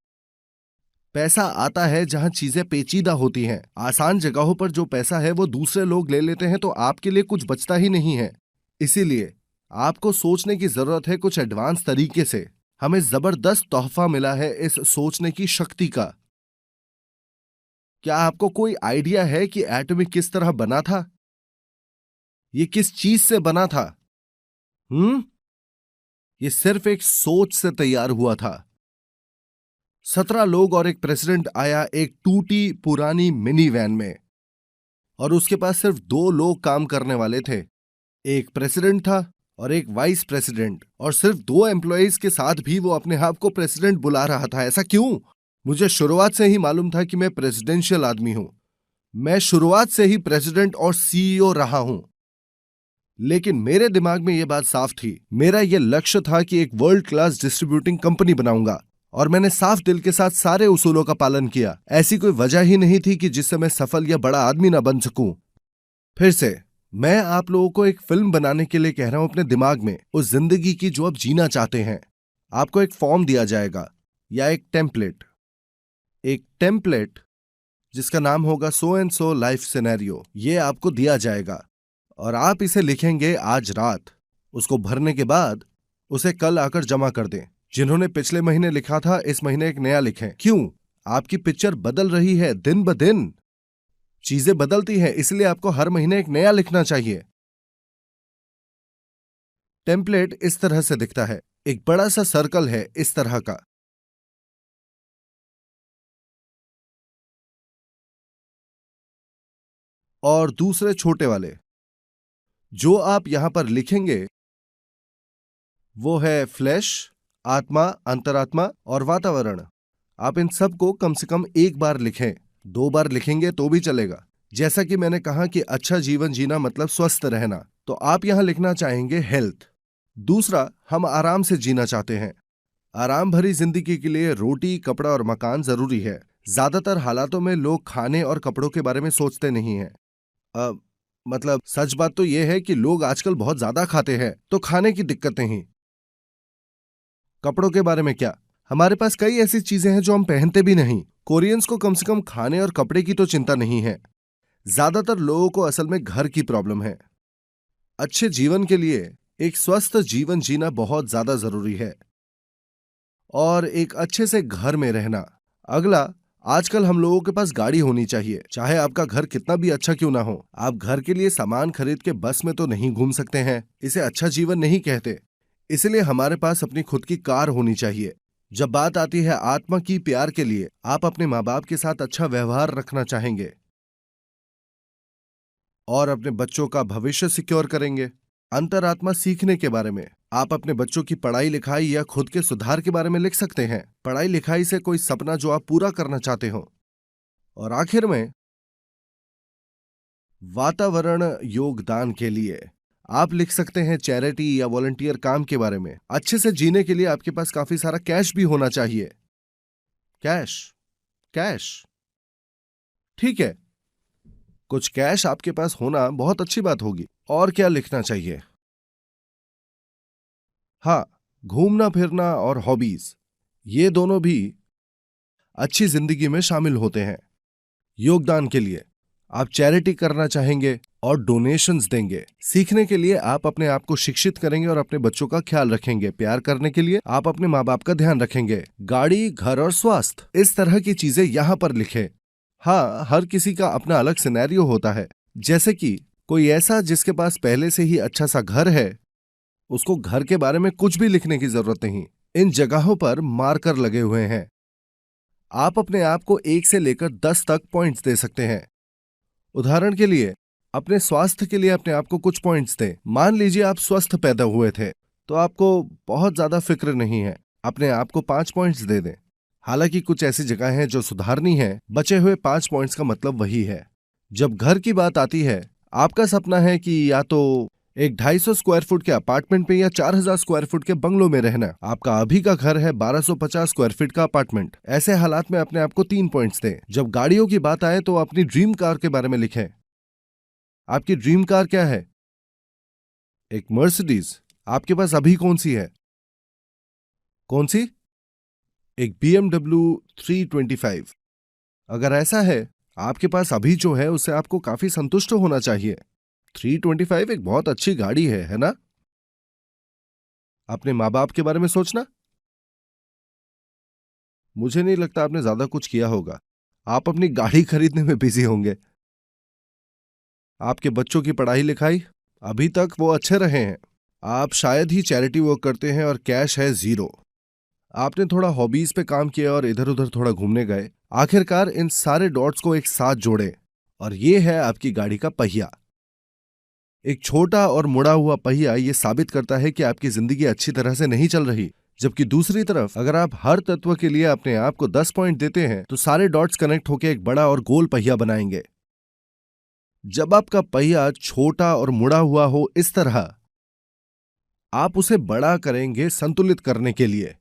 पैसा आता है जहां चीजें पेचीदा होती हैं। आसान जगहों पर जो पैसा है वो दूसरे लोग ले लेते हैं तो आपके लिए कुछ बचता ही नहीं है। इसीलिए आपको सोचने की जरूरत है कुछ एडवांस तरीके से। हमें जबरदस्त तोहफा मिला है इस सोचने की शक्ति का। क्या आपको कोई आइडिया है कि एटॉमिक किस तरह बना था? ये किस चीज से बना था? ये सिर्फ एक सोच से तैयार हुआ था। 17 लोग और एक प्रेसिडेंट आया एक टूटी पुरानी मिनी वैन में, और उसके पास सिर्फ 2 लोग काम करने वाले थे। एक प्रेसिडेंट था और एक वाइस प्रेसिडेंट, और सिर्फ 2 एम्प्लॉइज के साथ भी वो अपने आप को प्रेसिडेंट बुला रहा था। ऐसा क्यों? मुझे शुरुआत से ही मालूम था कि मैं प्रेसिडेंशियल आदमी हूं। मैं शुरुआत से ही प्रेसिडेंट और सीईओ रहा हूं। लेकिन मेरे दिमाग में यह बात साफ थी। मेरा यह लक्ष्य था कि एक वर्ल्ड क्लास डिस्ट्रीब्यूटिंग कंपनी बनाऊंगा, और मैंने साफ दिल के साथ सारे उसूलों का पालन किया। ऐसी कोई वजह ही नहीं थी कि जिससे मैं सफल या बड़ा आदमी ना बन सकूं। फिर से मैं आप लोगों को एक फिल्म बनाने के लिए कह रहा हूं अपने दिमाग में, उस जिंदगी की जो आप जीना चाहते हैं। आपको एक फॉर्म दिया जाएगा या एक टेम्पलेट जिसका नाम होगा so and so life scenario. ये आपको दिया जाएगा और आप इसे लिखेंगे आज रात। उसको भरने के बाद उसे कल आकर जमा कर दें। जिन्होंने पिछले महीने लिखा था इस महीने एक नया लिखें। क्यों? आपकी पिक्चर बदल रही है दिन ब दिन, चीजें बदलती हैं, इसलिए आपको हर महीने एक नया लिखना चाहिए। टेम्पलेट इस तरह से दिखता है। एक बड़ा सा सर्कल है इस तरह का, और दूसरे छोटे वाले। जो आप यहां पर लिखेंगे वो है फ्लैश, आत्मा, अंतरात्मा और वातावरण। आप इन सब को कम से कम एक बार लिखें। 2 बार लिखेंगे तो भी चलेगा। जैसा कि मैंने कहा कि अच्छा जीवन जीना मतलब स्वस्थ रहना, तो आप यहां लिखना चाहेंगे हेल्थ। दूसरा, हम आराम से जीना चाहते हैं। आराम भरी जिंदगी के लिए रोटी, कपड़ा और मकान जरूरी है। ज्यादातर हालातों में लोग खाने और कपड़ों के बारे में सोचते नहीं हैं। मतलब सच बात तो यह है कि लोग आजकल बहुत ज्यादा खाते हैं, तो खाने की दिक्कत नहीं। कपड़ों के बारे में क्या, हमारे पास कई ऐसी चीजें हैं जो हम पहनते भी नहीं। कोरियंस को कम से कम खाने और कपड़े की तो चिंता नहीं है। ज्यादातर लोगों को असल में घर की प्रॉब्लम है। अच्छे जीवन के लिए एक स्वस्थ जीवन जीना बहुत ज्यादा जरूरी है, और एक अच्छे से घर में रहना। अगला, आजकल हम लोगों के पास गाड़ी होनी चाहिए, चाहे आपका घर कितना भी अच्छा क्यों ना हो। आप घर के लिए सामान खरीद के बस में तो नहीं घूम सकते हैं, इसे अच्छा जीवन नहीं कहते। इसलिए हमारे पास अपनी खुद की कार होनी चाहिए। जब बात आती है आत्मा की प्यार के लिए, आप अपने माँ बाप के साथ अच्छा व्यवहार रखना चाहेंगे और अपने बच्चों का भविष्य सिक्योर करेंगे। अंतरात्मा सीखने के बारे में, आप अपने बच्चों की पढ़ाई लिखाई या खुद के सुधार के बारे में लिख सकते हैं। पढ़ाई लिखाई से कोई सपना जो आप पूरा करना चाहते हो। और आखिर में, वातावरण योगदान के लिए आप लिख सकते हैं चैरिटी या वॉलंटियर काम के बारे में। अच्छे से जीने के लिए आपके पास काफी सारा कैश भी होना चाहिए। कैश, कैश, ठीक है, कुछ कैश आपके पास होना बहुत अच्छी बात होगी। और क्या लिखना चाहिए? हाँ, घूमना फिरना और हॉबीज, ये दोनों भी अच्छी जिंदगी में शामिल होते हैं। योगदान के लिए आप चैरिटी करना चाहेंगे और डोनेशंस देंगे। सीखने के लिए आप अपने आप को शिक्षित करेंगे और अपने बच्चों का ख्याल रखेंगे। प्यार करने के लिए आप अपने माँ बाप का ध्यान रखेंगे। गाड़ी, घर और स्वास्थ्य, इस तरह की चीजें यहां पर लिखें। हाँ, हर किसी का अपना अलग सिनेरियो होता है। जैसे कि कोई ऐसा जिसके पास पहले से ही अच्छा सा घर है, उसको घर के बारे में कुछ भी लिखने की जरूरत नहीं। इन जगहों पर मार्कर लगे हुए हैं। आप अपने आप को 1 से लेकर 10 तक पॉइंट्स दे सकते हैं। उदाहरण के लिए, अपने स्वास्थ्य के लिए अपने आप को कुछ पॉइंट्स दें। मान लीजिए आप स्वस्थ पैदा हुए थे, तो आपको बहुत ज्यादा फिक्र नहीं है, अपने आप को 5 पॉइंट्स दे दें। हालांकि कुछ ऐसी जगह हैं जो सुधारनी है। बचे हुए 5 पॉइंट्स का मतलब वही है। जब घर की बात आती है, आपका सपना है कि या तो एक 250 स्क्वायर फुट के अपार्टमेंट में या 4000 स्क्वायर फुट के बंगलों में रहना। आपका अभी का घर है 1250 स्क्वायर फीट का अपार्टमेंट। ऐसे हालात में अपने आप को 3 पॉइंट्स दें। जब गाड़ियों की बात आए तो अपनी ड्रीम कार के बारे में लिखें। आपकी ड्रीम कार क्या है? एक मर्सिडीज। आपके पास अभी कौन सी है? कौन सी? एक BMW 325। अगर ऐसा है, आपके पास अभी जो है उससे आपको काफी संतुष्ट होना चाहिए। 325 एक बहुत अच्छी गाड़ी है ना? अपने माँ बाप के बारे में सोचना। मुझे नहीं लगता आपने ज्यादा कुछ किया होगा। आप अपनी गाड़ी खरीदने में बिजी होंगे। आपके बच्चों की पढ़ाई लिखाई, अभी तक वो अच्छे रहे हैं। आप शायद ही चैरिटी वर्क करते हैं और कैश है 0। आपने थोड़ा हॉबीज पे काम किया और इधर उधर थोड़ा घूमने गए। आखिरकार इन सारे डॉट्स को एक साथ जोड़े और ये है आपकी गाड़ी का पहिया। एक छोटा और मुड़ा हुआ पहिया ये साबित करता है कि आपकी जिंदगी अच्छी तरह से नहीं चल रही। जबकि दूसरी तरफ अगर आप हर तत्व के लिए अपने आप को 10 पॉइंट देते हैं, तो सारे डॉट्स कनेक्ट होकर एक बड़ा और गोल पहिया बनाएंगे। जब आपका पहिया छोटा और मुड़ा हुआ हो इस तरह, आप उसे बड़ा करेंगे संतुलित करने के लिए।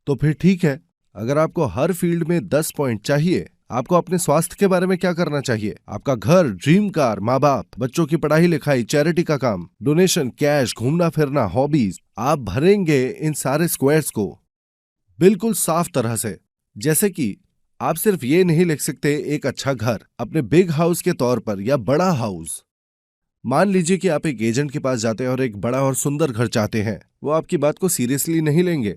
तो फिर ठीक है, अगर आपको हर फील्ड में 10 पॉइंट चाहिए, आपको अपने स्वास्थ्य के बारे में क्या करना चाहिए? आपका घर, ड्रीम कार, माँ बाप, बच्चों की पढ़ाई लिखाई, चैरिटी का काम, डोनेशन, कैश, घूमना फिरना, हॉबीज। आप भरेंगे इन सारे स्क्वायर्स को बिल्कुल साफ तरह से। जैसे कि आप सिर्फ ये नहीं लिख सकते एक अच्छा घर अपने बिग हाउस के तौर पर या बड़ा हाउस। मान लीजिए कि आप एक एजेंट के पास जाते हैं और एक बड़ा और सुंदर घर चाहते हैं, वो आपकी बात को सीरियसली नहीं लेंगे।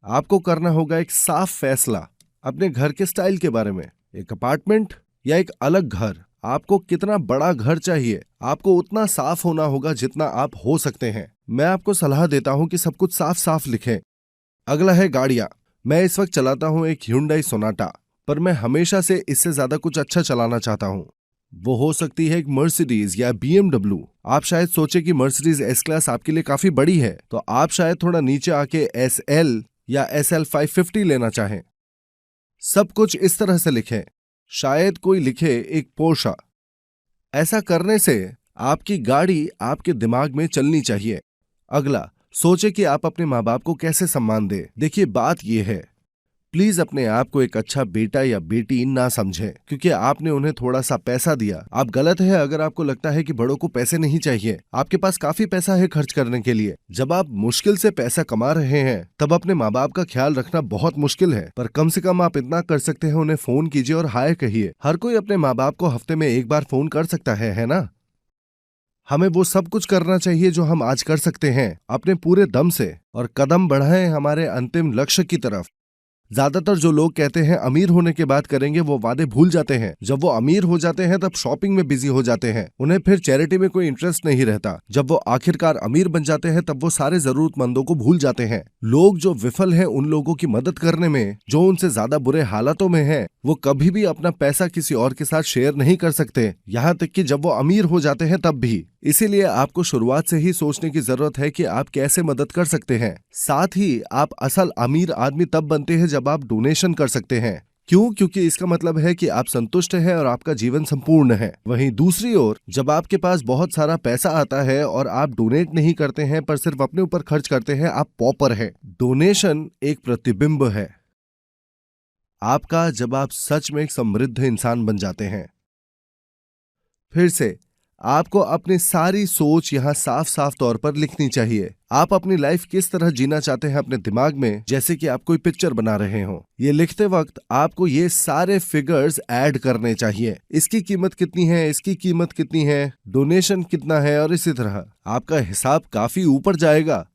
आपको करना होगा एक साफ फैसला अपने घर के स्टाइल के बारे में। एक अपार्टमेंट या एक अलग घर, आपको कितना बड़ा घर चाहिए, आपको उतना साफ होना होगा जितना आप हो सकते हैं। मैं आपको सलाह देता हूं कि सब कुछ साफ साफ लिखें। अगला है गाड़ियां। मैं इस वक्त चलाता हूं एक Hyundai सोनाटा, पर मैं हमेशा से इससे ज्यादा कुछ अच्छा चलाना चाहता हूं। वो हो सकती है एक मर्सिडीज या BMW। आप शायद सोचे कि मर्सिडीज S क्लास आपके लिए काफी बड़ी है, तो आप शायद थोड़ा नीचे आके SL या SL 550 लेना चाहें। सब कुछ इस तरह से लिखें, शायद कोई लिखे एक पोर्शा। ऐसा करने से आपकी गाड़ी आपके दिमाग में चलनी चाहिए। अगला, सोचे कि आप अपने माँ बाप को कैसे सम्मान दें। देखिए, बात यह है, प्लीज अपने आप को एक अच्छा बेटा या बेटी ना समझें क्योंकि आपने उन्हें थोड़ा सा पैसा दिया। आप गलत है अगर आपको लगता है कि बड़ों को पैसे नहीं चाहिए। आपके पास काफी पैसा है खर्च करने के लिए। जब आप मुश्किल से पैसा कमा रहे हैं तब अपने माँ बाप का ख्याल रखना बहुत मुश्किल है, पर कम से कम आप इतना कर सकते हैं, उन्हें फोन कीजिए और हाय कहिए। हर कोई अपने माँ बाप को हफ्ते में एक बार फोन कर सकता है ना? हमें वो सब कुछ करना चाहिए जो हम आज कर सकते हैं अपने पूरे दम से, और कदम बढ़ाएं हमारे अंतिम लक्ष्य की तरफ। ज्यादातर जो लोग कहते हैं अमीर होने के बाद करेंगे, वो वादे भूल जाते हैं। जब वो अमीर हो जाते हैं तब शॉपिंग में बिजी हो जाते हैं, उन्हें फिर चैरिटी में कोई इंटरेस्ट नहीं रहता। जब वो आखिरकार अमीर बन जाते हैं तब वो सारे जरूरतमंदों को भूल जाते हैं। लोग जो विफल हैं उन लोगों की मदद करने में जो उनसे ज्यादा बुरे हालातों में हैं, वो कभी भी अपना पैसा किसी और के साथ शेयर नहीं कर सकते, यहाँ तक कि जब वो अमीर हो जाते हैं तब भी। इसीलिए आपको शुरुआत से ही सोचने की जरूरत है कि आप कैसे मदद कर सकते हैं। साथ ही आप असल अमीर आदमी तब बनते हैं जब आप डोनेशन कर सकते हैं। क्यों? क्योंकि इसका मतलब है कि आप संतुष्ट हैं और आपका जीवन संपूर्ण है। वहीं दूसरी ओर जब आपके पास बहुत सारा पैसा आता है और आप डोनेट नहीं करते हैं पर सिर्फ अपने ऊपर खर्च करते हैं, आप पॉपर हैं। डोनेशन एक प्रतिबिंब है आपका जब आप सच में एक समृद्ध इंसान बन जाते हैं। फिर से आपको अपनी सारी सोच यहां साफ साफ तौर पर लिखनी चाहिए। आप अपनी लाइफ किस तरह जीना चाहते हैं अपने दिमाग में, जैसे कि आप कोई पिक्चर बना रहे हो। ये लिखते वक्त आपको ये सारे फिगर्स ऐड करने चाहिए। इसकी कीमत कितनी है, इसकी कीमत कितनी है, डोनेशन कितना है, और इसी तरह आपका हिसाब काफी ऊपर जाएगा।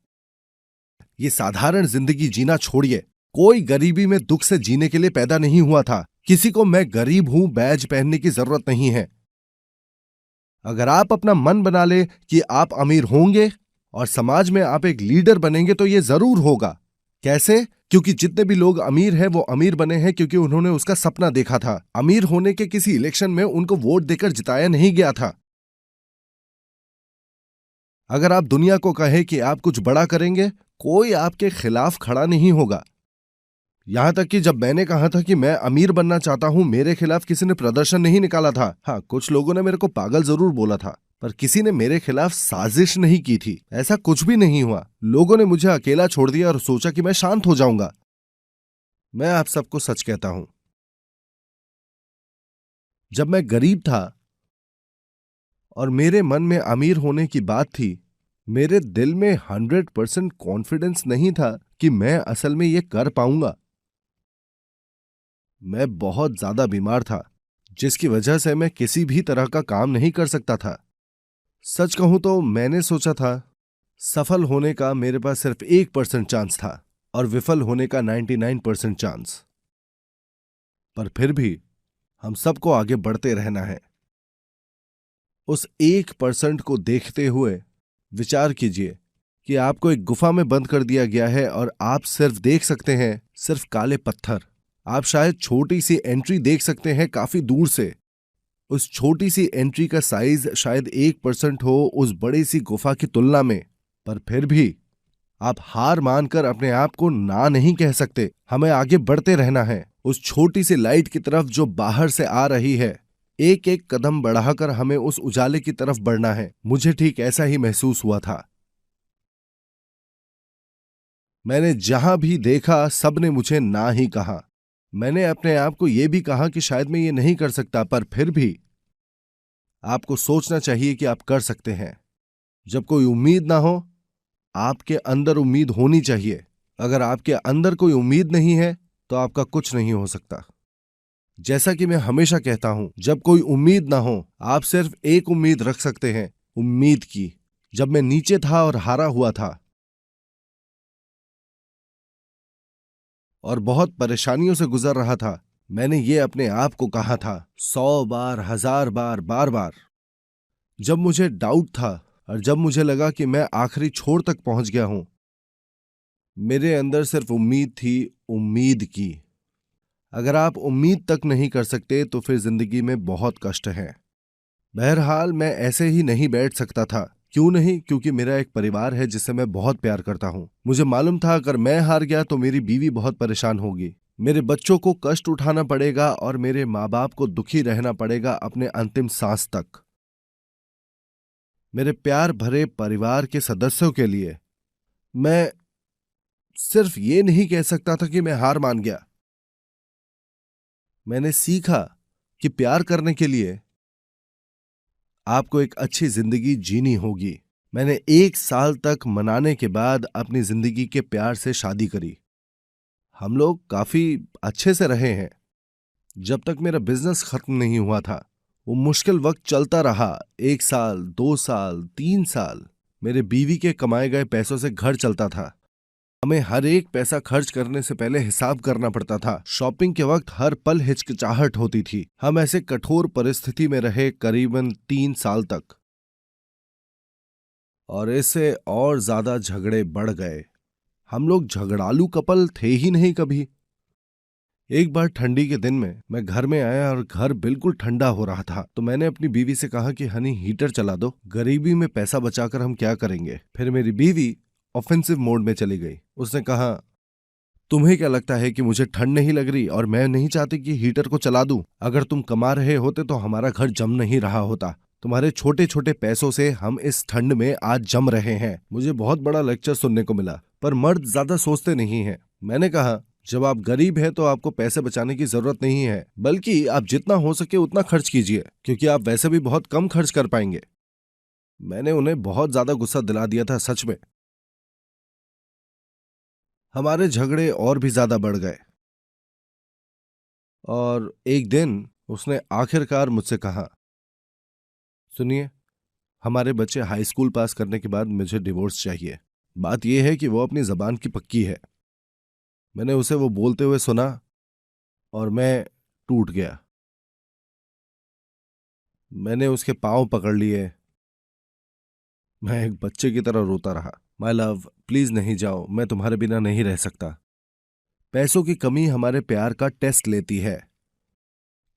ये साधारण जिंदगी जीना छोड़िए। कोई गरीबी में दुख से जीने के लिए पैदा नहीं हुआ था। किसी को मैं गरीब हूं बैज पहनने की जरूरत नहीं है। अगर आप अपना मन बना ले कि आप अमीर होंगे और समाज में आप एक लीडर बनेंगे तो ये जरूर होगा। कैसे? क्योंकि जितने भी लोग अमीर हैं वो अमीर बने हैं क्योंकि उन्होंने उसका सपना देखा था। अमीर होने के किसी इलेक्शन में उनको वोट देकर जिताया नहीं गया था। अगर आप दुनिया को कहें कि आप कुछ बड़ा करेंगे, कोई आपके खिलाफ खड़ा नहीं होगा। यहां तक कि जब मैंने कहा था कि मैं अमीर बनना चाहता हूं, मेरे खिलाफ किसी ने प्रदर्शन नहीं निकाला था। हाँ, कुछ लोगों ने मेरे को पागल जरूर बोला था, पर किसी ने मेरे खिलाफ साजिश नहीं की थी। ऐसा कुछ भी नहीं हुआ। लोगों ने मुझे अकेला छोड़ दिया और सोचा कि मैं शांत हो जाऊंगा। मैं आप सबको सच कहता हूं, जब मैं गरीब था और मेरे मन में अमीर होने की बात थी, मेरे दिल में 100% कॉन्फिडेंस नहीं था कि मैं असल में ये कर पाऊंगा। मैं बहुत ज्यादा बीमार था, जिसकी वजह से मैं किसी भी तरह का काम नहीं कर सकता था। सच कहूं तो मैंने सोचा था सफल होने का मेरे पास सिर्फ 1% चांस था और विफल होने का 99% चांस। पर फिर भी हम सबको आगे बढ़ते रहना है। उस 1% को देखते हुए विचार कीजिए कि आपको एक गुफा में बंद कर दिया गया है और आप सिर्फ देख सकते हैं सिर्फ काले पत्थर। आप शायद छोटी सी एंट्री देख सकते हैं काफी दूर से। उस छोटी सी एंट्री का साइज शायद 1% हो उस बड़ी सी गुफा की तुलना में, पर फिर भी आप हार मानकर अपने आप को ना नहीं कह सकते। हमें आगे बढ़ते रहना है उस छोटी सी लाइट की तरफ जो बाहर से आ रही है। एक एक कदम बढ़ाकर हमें उस उजाले की तरफ बढ़ना है। मुझे ठीक ऐसा ही महसूस हुआ था। मैंने जहां भी देखा सबने मुझे ना ही कहा। मैंने अपने आप को यह भी कहा कि शायद मैं ये नहीं कर सकता, पर फिर भी आपको सोचना चाहिए कि आप कर सकते हैं। जब कोई उम्मीद ना हो, आपके अंदर उम्मीद होनी चाहिए। अगर आपके अंदर कोई उम्मीद नहीं है तो आपका कुछ नहीं हो सकता। जैसा कि मैं हमेशा कहता हूं, जब कोई उम्मीद ना हो आप सिर्फ एक उम्मीद रख सकते हैं, उम्मीद की। जब मैं नीचे था और हारा हुआ था और बहुत परेशानियों से गुजर रहा था, मैंने ये अपने आप को कहा था 100 बार, 1000 बार, बार बार। जब मुझे डाउट था और जब मुझे लगा कि मैं आखिरी छोर तक पहुंच गया हूं, मेरे अंदर सिर्फ उम्मीद थी, उम्मीद की। अगर आप उम्मीद तक नहीं कर सकते तो फिर जिंदगी में बहुत कष्ट है। बहरहाल मैं ऐसे ही नहीं बैठ सकता था। क्यों नहीं? क्योंकि मेरा एक परिवार है जिसे मैं बहुत प्यार करता हूं। मुझे मालूम था अगर मैं हार गया तो मेरी बीवी बहुत परेशान होगी, मेरे बच्चों को कष्ट उठाना पड़ेगा और मेरे माँ बाप को दुखी रहना पड़ेगा अपने अंतिम सांस तक। मेरे प्यार भरे परिवार के सदस्यों के लिए मैं सिर्फ ये नहीं कह सकता था कि मैं हार मान गया। मैंने सीखा कि प्यार करने के लिए आपको एक अच्छी जिंदगी जीनी होगी। मैंने 1 साल तक मनाने के बाद अपनी जिंदगी के प्यार से शादी करी। हम लोग काफी अच्छे से रहे हैं जब तक मेरा बिजनेस खत्म नहीं हुआ था। वो मुश्किल वक्त चलता रहा, 1 साल, 2 साल, 3 साल। मेरे बीवी के कमाए गए पैसों से घर चलता था। हमें हर एक पैसा खर्च करने से पहले हिसाब करना पड़ता था। शॉपिंग के वक्त हर पल हिचकिचाहट होती थी। हम ऐसे कठोर परिस्थिति में रहे करीबन 3 साल तक, और इससे और ज्यादा झगड़े बढ़ गए। हम लोग झगड़ालू कपल थे ही नहीं कभी। एक बार ठंडी के दिन में मैं घर में आया और घर बिल्कुल ठंडा हो रहा था, तो मैंने अपनी बीवी से कहा कि हनी हीटर चला दो, गरीबी में पैसा बचाकर हम क्या करेंगे। फिर मेरी बीवी ऑफेंसिव मोड में चली गई। उसने कहा, तुम्हें क्या लगता है कि मुझे ठंड नहीं लग रही और मैं नहीं चाहती कि हीटर को चला दूं? अगर तुम कमा रहे होते तो हमारा घर जम नहीं रहा होता। तुम्हारे छोटे छोटे पैसों से हम इस ठंड में आज जम रहे हैं। मुझे बहुत बड़ा लेक्चर सुनने को मिला, पर मर्द ज्यादा सोचते नहीं हैं। मैंने कहा, जब आप गरीब हैं तो आपको पैसे बचाने की जरूरत नहीं है, बल्कि आप जितना हो सके उतना खर्च कीजिए, क्योंकि आप वैसे भी बहुत कम खर्च कर पाएंगे। मैंने उन्हें बहुत ज्यादा गुस्सा दिला दिया था सच में। हमारे झगड़े और भी ज्यादा बढ़ गए और एक दिन उसने आखिरकार मुझसे कहा, सुनिए, हमारे बच्चे हाई स्कूल पास करने के बाद मुझे डिवोर्स चाहिए। बात यह है कि वो अपनी जबान की पक्की है। मैंने उसे वो बोलते हुए सुना और मैं टूट गया। मैंने उसके पांव पकड़ लिए। मैं एक बच्चे की तरह रोता रहा। माय लव, प्लीज नहीं जाओ, मैं तुम्हारे बिना नहीं रह सकता। पैसों की कमी हमारे प्यार का टेस्ट लेती है।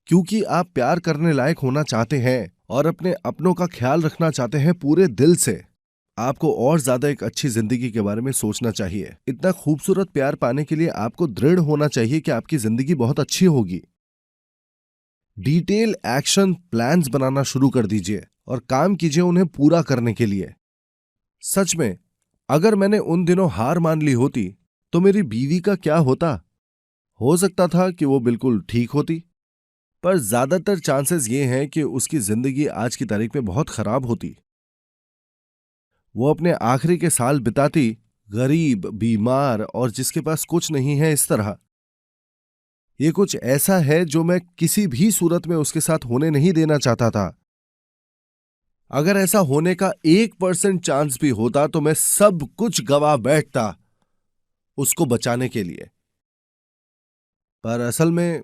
क्योंकि आप प्यार करने लायक होना चाहते हैं और अपने अपनों का ख्याल रखना चाहते हैं पूरे दिल से, आपको और ज्यादा एक अच्छी जिंदगी के बारे में सोचना चाहिए। इतना खूबसूरत प्यार पाने के लिए आपको दृढ़ होना चाहिए कि आपकी जिंदगी बहुत अच्छी होगी। डिटेल एक्शन प्लान्स बनाना शुरू कर दीजिए और काम कीजिए उन्हें पूरा करने के लिए। सच में, अगर मैंने उन दिनों हार मान ली होती तो मेरी बीवी का क्या होता? हो सकता था कि वो बिल्कुल ठीक होती, पर ज्यादातर चांसेस ये हैं कि उसकी जिंदगी आज की तारीख में बहुत खराब होती। वो अपने आखिरी के साल बिताती गरीब, बीमार और जिसके पास कुछ नहीं है इस तरह। ये कुछ ऐसा है जो मैं किसी भी सूरत में उसके साथ होने नहीं देना चाहता था। अगर ऐसा होने का 1% चांस भी होता तो मैं सब कुछ गवा बैठता उसको बचाने के लिए। पर असल में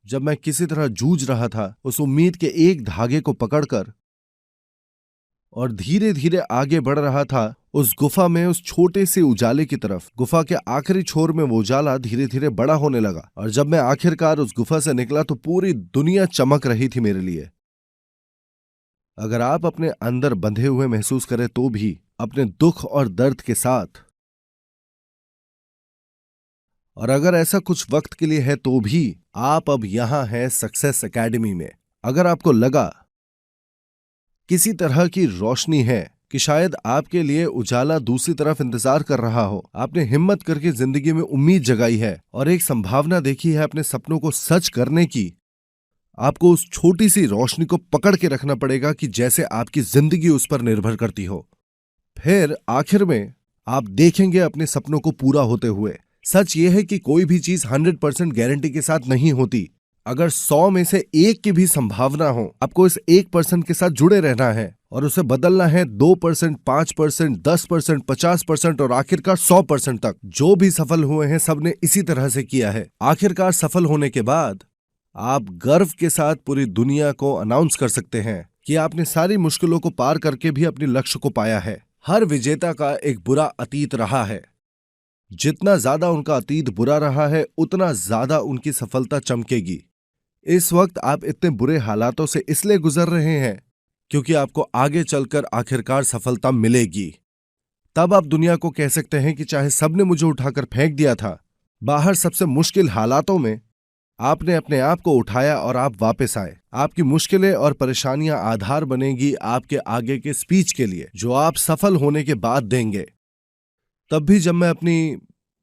जब मैं किसी तरह जूझ रहा था उस उम्मीद के एक धागे को पकड़कर और धीरे धीरे आगे बढ़ रहा था उस गुफा में, उस छोटे से उजाले की तरफ। गुफा के आखिरी छोर में वो उजाला धीरे धीरे बड़ा होने लगा और जब मैं आखिरकार उस गुफा से निकला तो पूरी दुनिया चमक रही थी मेरे लिए। अगर आप अपने अंदर बंधे हुए महसूस करें तो भी अपने दुख और दर्द के साथ, और अगर ऐसा कुछ वक्त के लिए है तो भी, आप अब यहां हैं सक्सेस एकेडमी में। अगर आपको लगा किसी तरह की रोशनी है कि शायद आपके लिए उजाला दूसरी तरफ इंतजार कर रहा हो, आपने हिम्मत करके जिंदगी में उम्मीद जगाई है और एक संभावना देखी है अपने सपनों को सच करने की, आपको उस छोटी सी रोशनी को पकड़ के रखना पड़ेगा कि जैसे आपकी जिंदगी उस पर निर्भर करती हो। फिर आखिर में आप देखेंगे अपने सपनों को पूरा होते हुए। सच यह है कि कोई भी चीज 100% गारंटी के साथ नहीं होती। अगर 100 में से 1 की भी संभावना हो, आपको इस 1% के साथ जुड़े रहना है और उसे बदलना है 2%, 5%, 10%, 50% और आखिरकार 100% तक। जो भी सफल हुए हैं सबने इसी तरह से किया है। आखिरकार सफल होने के बाद आप गर्व के साथ पूरी दुनिया को अनाउंस कर सकते हैं कि आपने सारी मुश्किलों को पार करके भी अपने लक्ष्य को पाया है। हर विजेता का एक बुरा अतीत रहा है। जितना ज्यादा उनका अतीत बुरा रहा है उतना ज्यादा उनकी सफलता चमकेगी। इस वक्त आप इतने बुरे हालातों से इसलिए गुजर रहे हैं क्योंकि आपको आगे चलकर आखिरकार सफलता मिलेगी। तब आप दुनिया को कह सकते हैं कि चाहे सबने मुझे उठाकर फेंक दिया था, बाहर सबसे मुश्किल हालातों में आपने अपने आप को उठाया और आप वापस आए। आपकी मुश्किलें और परेशानियां आधार बनेगी आपके आगे के स्पीच के लिए जो आप सफल होने के बाद देंगे। तब भी जब मैं अपनी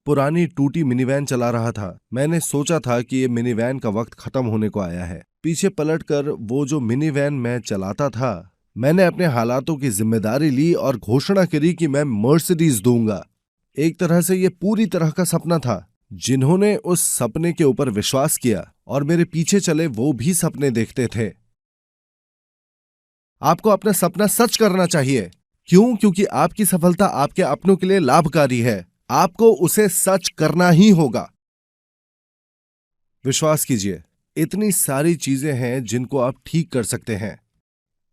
पुरानी टूटी मिनीवैन चला रहा था, मैंने सोचा था कि ये मिनीवैन का वक्त खत्म होने को आया है। पीछे पलटकर वो जो मिनीवैन मैं चलाता था, मैंने अपने हालातों की जिम्मेदारी ली और घोषणा करी कि मैं मर्सिडीज दूंगा। एक तरह से ये पूरी तरह का सपना था। जिन्होंने उस सपने के ऊपर विश्वास किया और मेरे पीछे चले वो भी सपने देखते थे। आपको अपना सपना सच करना चाहिए। क्यों? क्योंकि आपकी सफलता आपके अपनों के लिए लाभकारी है। आपको उसे सच करना ही होगा। विश्वास कीजिए, इतनी सारी चीजें हैं जिनको आप ठीक कर सकते हैं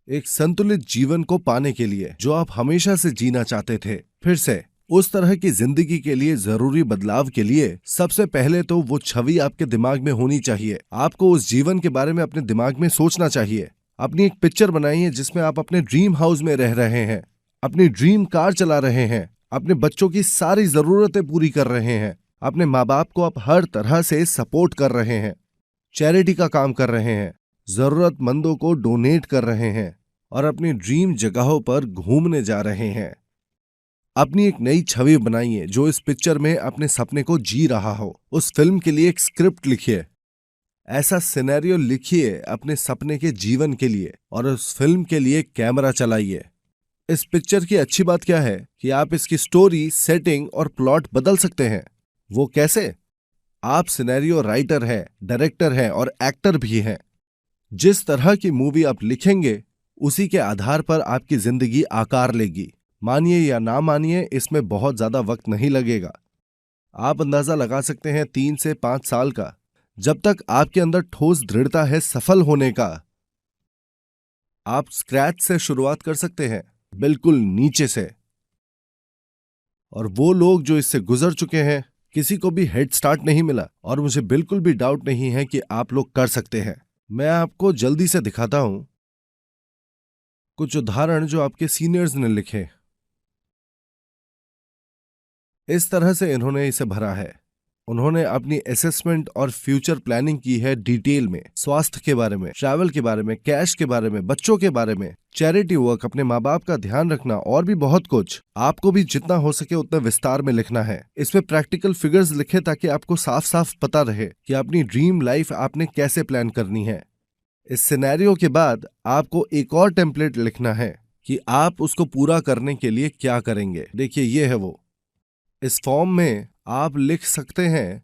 एक संतुलित जीवन को पाने के लिए जो आप हमेशा से जीना चाहते थे। फिर से उस तरह की जिंदगी के लिए जरूरी बदलाव के लिए सबसे पहले तो वो छवि आपके दिमाग में होनी चाहिए। आपको उस जीवन के बारे में अपने दिमाग में सोचना चाहिए। अपनी एक पिक्चर बनाइए जिसमें आप अपने ड्रीम हाउस में रह रहे हैं, अपनी ड्रीम कार चला रहे हैं, अपने बच्चों की सारी जरूरतें पूरी कर रहे हैं, अपने माँ बाप को आप हर तरह से सपोर्ट कर रहे हैं, चैरिटी का काम कर रहे हैं, जरूरतमंदों को डोनेट कर रहे हैं और अपनी ड्रीम जगहों पर घूमने जा रहे हैं। अपनी एक नई छवि बनाइए जो इस पिक्चर में अपने सपने को जी रहा हो। उस फिल्म के लिए एक स्क्रिप्ट लिखिए, ऐसा सिनेरियो लिखिए अपने सपने के जीवन के लिए और उस फिल्म के लिए कैमरा चलाइए। इस पिक्चर की अच्छी बात क्या है कि आप इसकी स्टोरी, सेटिंग और प्लॉट बदल सकते हैं। वो कैसे? आप सिनेरियो राइटर हैं, डायरेक्टर हैं और एक्टर भी हैं। जिस तरह की मूवी आप लिखेंगे उसी के आधार पर आपकी जिंदगी आकार लेगी। मानिए या ना मानिए, इसमें बहुत ज्यादा वक्त नहीं लगेगा। आप अंदाजा लगा सकते हैं 3 से 5 साल का। जब तक आपके अंदर ठोस दृढ़ता है सफल होने का, आप स्क्रैच से शुरुआत कर सकते हैं, बिल्कुल नीचे से। और वो लोग जो इससे गुजर चुके हैं, किसी को भी हेड स्टार्ट नहीं मिला और मुझे बिल्कुल भी डाउट नहीं है कि आप लोग कर सकते हैं। मैं आपको जल्दी से दिखाता हूं कुछ उदाहरण जो आपके सीनियर्स ने लिखे। इस तरह से इन्होंने इसे भरा है। उन्होंने अपनी असेसमेंट और फ्यूचर प्लानिंग की है डिटेल में, स्वास्थ्य के बारे में, ट्रैवल के बारे में, कैश के बारे में, बच्चों के बारे में, चैरिटी वर्क, अपने माँ बाप का ध्यान रखना और भी बहुत कुछ। आपको भी जितना हो सके उतना विस्तार में लिखना है। इसमें प्रैक्टिकल फिगर्स लिखे ताकि आपको साफ साफ पता रहे कि अपनी ड्रीम लाइफ आपने कैसे प्लान करनी है। इस सिनेरियो के बाद आपको एक और टेम्पलेट लिखना है कि आप उसको पूरा करने के लिए क्या करेंगे। देखिए, ये है वो। इस फॉर्म में आप लिख सकते हैं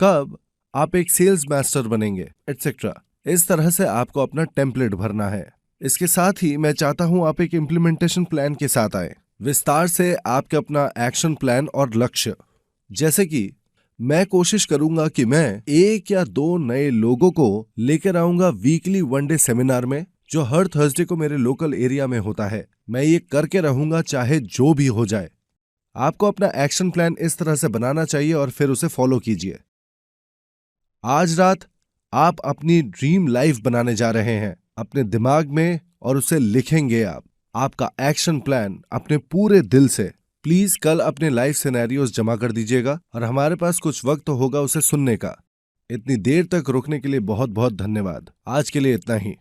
कब आप एक सेल्स मास्टर बनेंगे, एटसेट्रा। इस तरह से आपको अपना टेम्पलेट भरना है। इसके साथ ही मैं चाहता हूं आप एक इम्प्लीमेंटेशन प्लान के साथ आए। विस्तार से आपके अपना एक्शन प्लान और लक्ष्य। जैसे कि मैं कोशिश करूंगा कि मैं 1 या 2 नए लोगों को लेकर आऊंगा वीकली 1 डे सेमिनार में, जो हर थर्सडे को मेरे लोकल एरिया में होता है। मैं ये करके रहूंगा चाहे जो भी हो जाए। आपको अपना एक्शन प्लान इस तरह से बनाना चाहिए और फिर उसे फॉलो कीजिए। आज रात आप अपनी ड्रीम लाइफ बनाने जा रहे हैं अपने दिमाग में और उसे लिखेंगे आप, आपका एक्शन प्लान अपने पूरे दिल से। प्लीज कल अपने लाइफ सिनेरियोस जमा कर दीजिएगा और हमारे पास कुछ वक्त होगा उसे सुनने का। इतनी देर तक रुकने के लिए बहुत बहुत धन्यवाद। आज के लिए इतना ही।